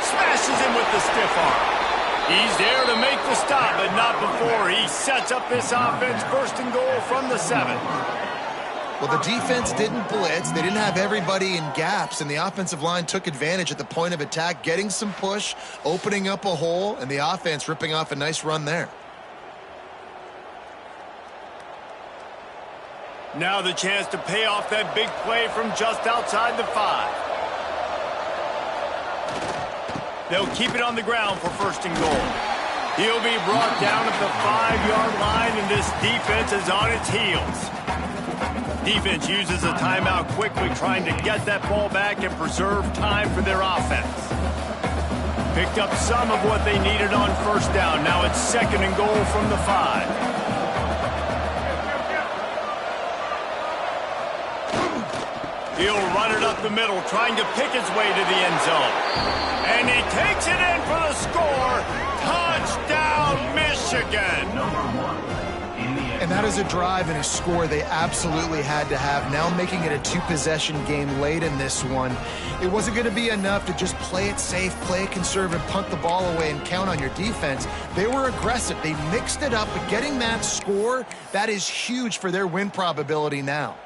Smashes him with the stiff arm. He's there to make the stop, but not before he sets up this offense first and goal from the 7. Well, the defense didn't blitz. They didn't have everybody in gaps, and the offensive line took advantage at the point of attack, getting some push, opening up a hole, and the offense ripping off a nice run there. Now the chance to pay off that big play from just outside the 5. They'll keep it on the ground for first and goal. He'll be brought down at the 5-yard line, and this defense is on its heels. Defense uses a timeout quickly, trying to get that ball back and preserve time for their offense. Picked up some of what they needed on first down. Now it's second and goal from the 5. He'll run it up the middle, trying to pick his way to the end zone. And he takes it in for the score. Touchdown, Michigan! And that is a drive and a score they absolutely had to have. Now making it a 2-possession game late in this one. It wasn't going to be enough to just play it safe, play it conservative, punt the ball away, and count on your defense. They were aggressive. They mixed it up, but getting that score, that is huge for their win probability now.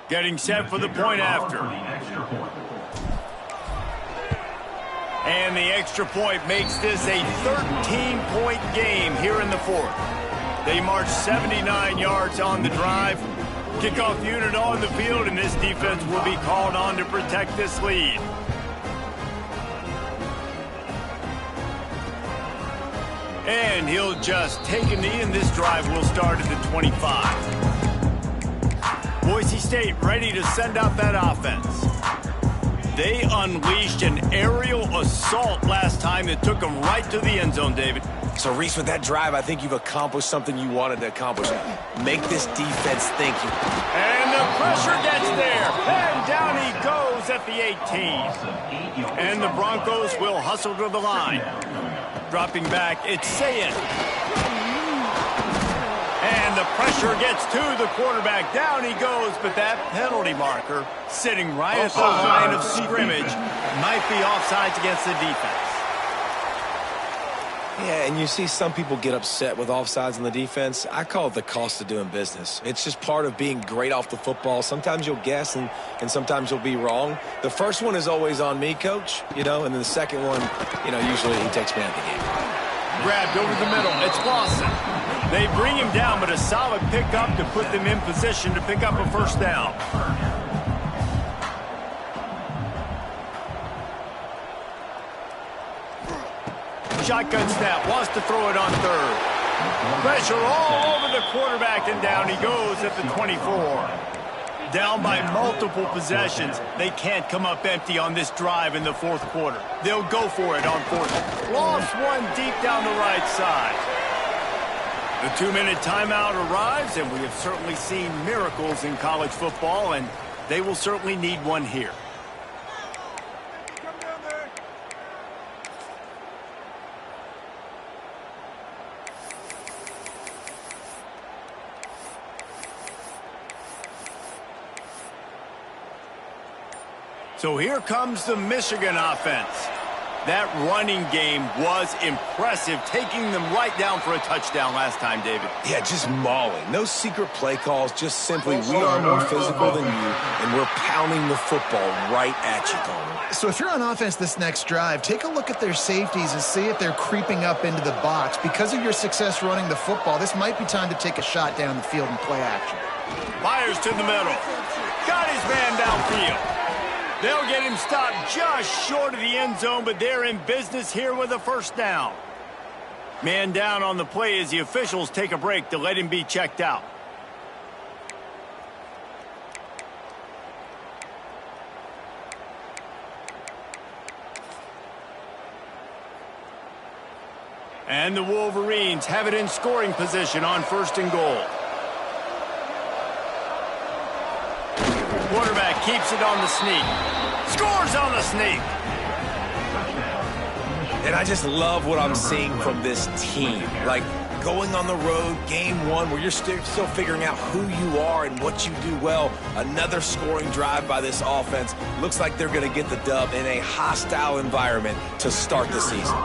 Getting set for the point after. And the extra point makes this a 13-point game here in the 4th. They march 79 yards on the drive. Kickoff unit on the field, and this defense will be called on to protect this lead. And he'll just take a knee, and this drive will start at the 25. Boise State ready to send out that offense. They unleashed an aerial assault last time that took them right to the end zone, David. So, Reese, with that drive, I think you've accomplished something you wanted to accomplish. Make this defense think. And the pressure gets there. And down he goes at the 18. And the Broncos will hustle to the line. Dropping back, it's Sayin. And the pressure gets to the quarterback. Down he goes, but that penalty marker sitting right at the line of scrimmage might be offsides against the defense. Yeah, and you see some people get upset with offsides on the defense. I call it the cost of doing business. It's just part of being great off the football. Sometimes you'll guess and sometimes you'll be wrong. The first one is always on me, Coach, and then the second one, usually he takes me out of the game. Grabbed over the middle. It's Lawson. They bring him down, but a solid pickup to put them in position to pick up a first down. Shotgun snap, wants to throw it on third. Pressure all over the quarterback, and down he goes at the 24. Down by multiple possessions. They can't come up empty on this drive in the 4th quarter. They'll go for it on 4th. Lost one deep down the right side. The 2-minute timeout arrives, and we have certainly seen miracles in college football, and they will certainly need one here. So here comes the Michigan offense. That running game was impressive, taking them right down for a touchdown last time, David. Yeah, just mauling. No secret play calls, just simply we are more physical than you, and we're pounding the football right at you, Tony. So if you're on offense this next drive, take a look at their safeties and see if they're creeping up into the box. Because of your success running the football, this might be time to take a shot down the field and play action. Fires to the middle. Got his man downfield. They'll get him stopped just short of the end zone, but they're in business here with a first down. Man down on the play as the officials take a break to let him be checked out. And the Wolverines have it in scoring position on 1st and goal. Quarterback keeps it on the sneak. Scores on the sneak. And I just love what I'm seeing from this team. Like, going on the road, game one, where you're still figuring out who you are and what you do well. Another scoring drive by this offense. Looks like they're going to get the dub in a hostile environment to start the season.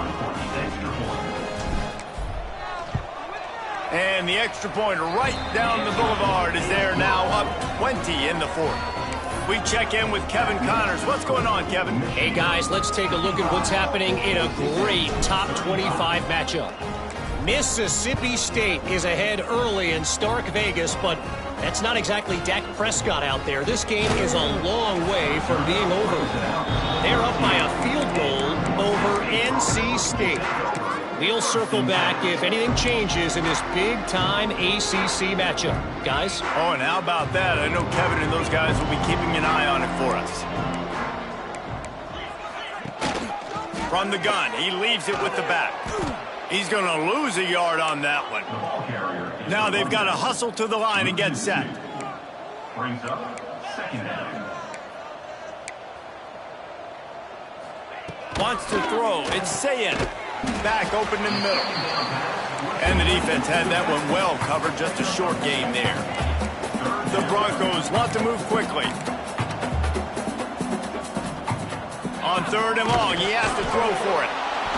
And the extra point right down the boulevard is there now, up 20 in the 4th. We check in with Kevin Connors. What's going on, Kevin? Hey, guys, let's take a look at what's happening in a great top 25 matchup. Mississippi State is ahead early in Stark Vegas, but that's not exactly Dak Prescott out there. This game is a long way from being over. They're up by a field goal over NC State. We'll circle back if anything changes in this big-time ACC matchup. Guys? Oh, and how about that? I know Kevin and those guys will be keeping an eye on it for us. From the gun, he leaves it with the back. He's going to lose a yard on that one. Now they've got to hustle to the line and get set. Brings up 2nd down. Wants to throw. It's Sayin. Back open in the middle. And the defense had that one well covered. Just a short gain there. The Broncos want to move quickly. On 3rd and long, he has to throw for it.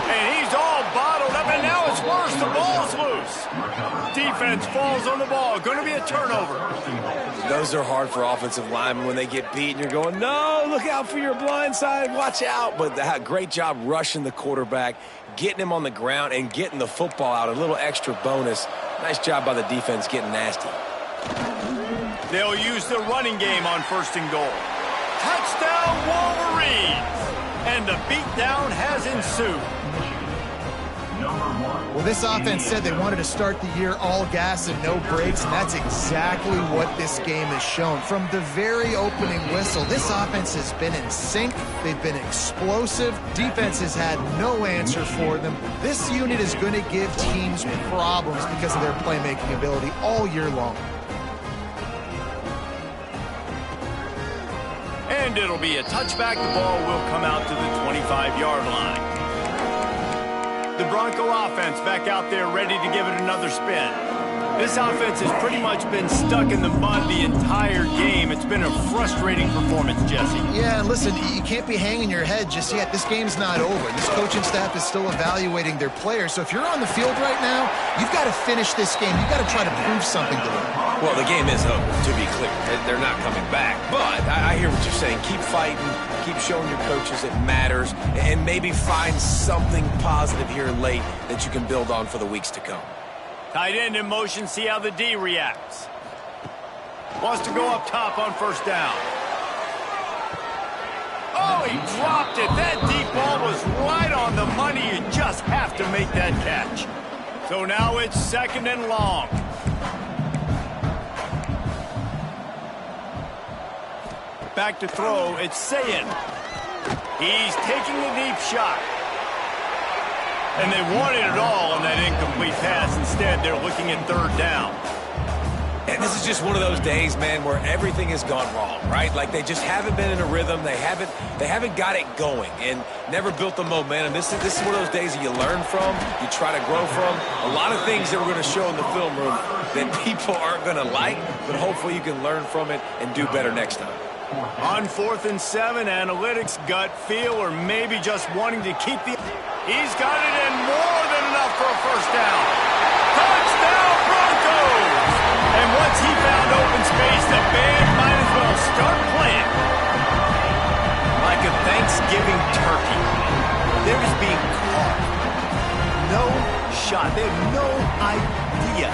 And he's all bottled up, and now it's worse. The ball's loose. Defense falls on the ball. Going to be a turnover. Those are hard for offensive linemen when they get beat and you're going, no, look out for your blind side, watch out. But great job rushing the quarterback, getting him on the ground, and getting the football out. A little extra bonus. Nice job by the defense getting nasty. They'll use the running game on 1st and goal. Touchdown, Wolverines! And the beatdown has ensued. Well, this offense said they wanted to start the year all gas and no brakes, and that's exactly what this game has shown. From the very opening whistle, this offense has been in sync. They've been explosive. Defense has had no answer for them. This unit is going to give teams problems because of their playmaking ability all year long. And it'll be a touchback. The ball will come out to the 25-yard line. The Bronco offense back out there ready to give it another spin. This offense has pretty much been stuck in the mud the entire game. It's been a frustrating performance, Jesse. Yeah, and listen, you can't be hanging your head just yet. This game's not over. This coaching staff is still evaluating their players. So if you're on the field right now, you've got to finish this game. You've got to try to prove something to them. Well, the game is over, to be clear. They're not coming back. But I hear what you're saying. Keep fighting. Keep showing your coaches it matters. And maybe find something positive here late that you can build on for the weeks to come. Tight end in motion. See how the D reacts. Wants to go up top on 1st down. Oh, he dropped it. That deep ball was right on the money. You just have to make that catch. So now it's 2nd and long. Back to throw, it's Sayin. He's taking a deep shot. And they wanted it all on that incomplete pass. Instead, they're looking at 3rd down. And this is just one of those days, man, where everything has gone wrong, right? Like they just haven't been in a rhythm. They haven't got it going and never built the momentum. This is one of those days that you learn from, you try to grow from. A lot of things that we're going to show in the film room that people aren't going to like, but hopefully you can learn from it and do better next time. On 4th and 7, analytics, gut feel, or maybe just wanting to keep the... He's got it in more than enough for a first down. Touchdown, Broncos! And once he found open space, the band might as well start playing. Like a Thanksgiving turkey. They're just being caught. No shot. They have no idea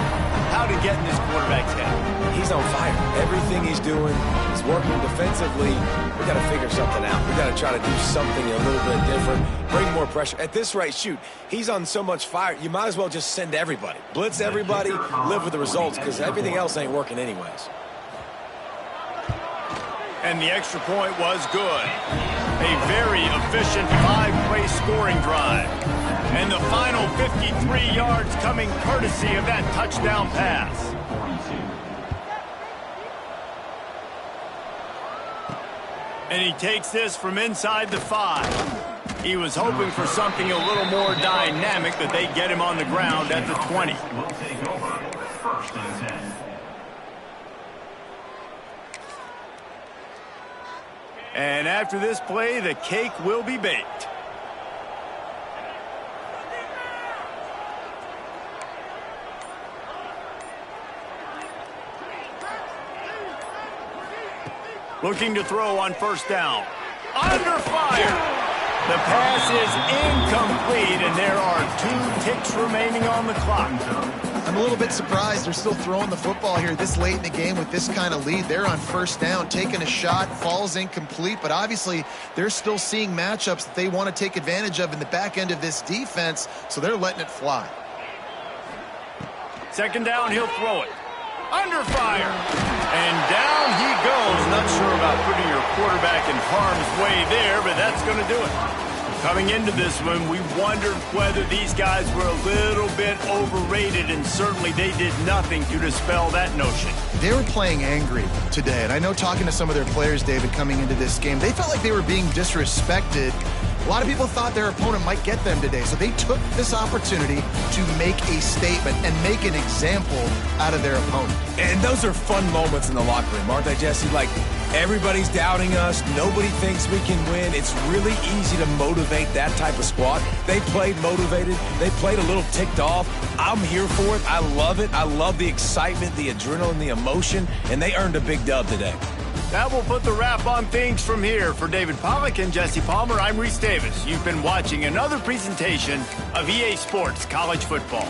how to get in this quarterback's head. He's on fire. Everything he's doing is working defensively. We got to figure something out. We got to try to do something a little bit different, bring more pressure. At this rate, shoot, he's on so much fire, you might as well just send everybody. Blitz everybody, live with the results, because everything else ain't working anyways. And the extra point was good. A very efficient 5-play scoring drive. And the final 53 yards coming courtesy of that touchdown pass. And he takes this from inside the 5. He was hoping for something a little more dynamic, but they get him on the ground at the 20. Will take over. 1st and 10. And after this play, the cake will be baked. Looking to throw on 1st down. Under fire. The pass is incomplete, and there are 2 ticks remaining on the clock. I'm a little bit surprised they're still throwing the football here this late in the game with this kind of lead. They're on 1st down, taking a shot, falls incomplete, but obviously they're still seeing matchups that they want to take advantage of in the back end of this defense, so they're letting it fly. 2nd down, he'll throw it. Under fire. And down he goes. Not sure about putting your quarterback in harm's way there, but that's going to do it. Coming into this one, we wondered whether these guys were a little bit overrated, and certainly they did nothing to dispel that notion. They were playing angry today, and I know talking to some of their players, David, coming into this game, they felt like they were being disrespected. A lot of people thought their opponent might get them today, so they took this opportunity to make a statement and make an example out of their opponent. And those are fun moments in the locker room, aren't they, Jesse? Like, everybody's doubting us. Nobody thinks we can win. It's really easy to motivate that type of squad. They played motivated. They played a little ticked off. I'm here for it. I love it. I love the excitement, the adrenaline, the emotion, and they earned a big dub today. That will put the wrap on things from here. For David Pollack and Jesse Palmer, I'm Reese Davis. You've been watching another presentation of EA Sports College Football.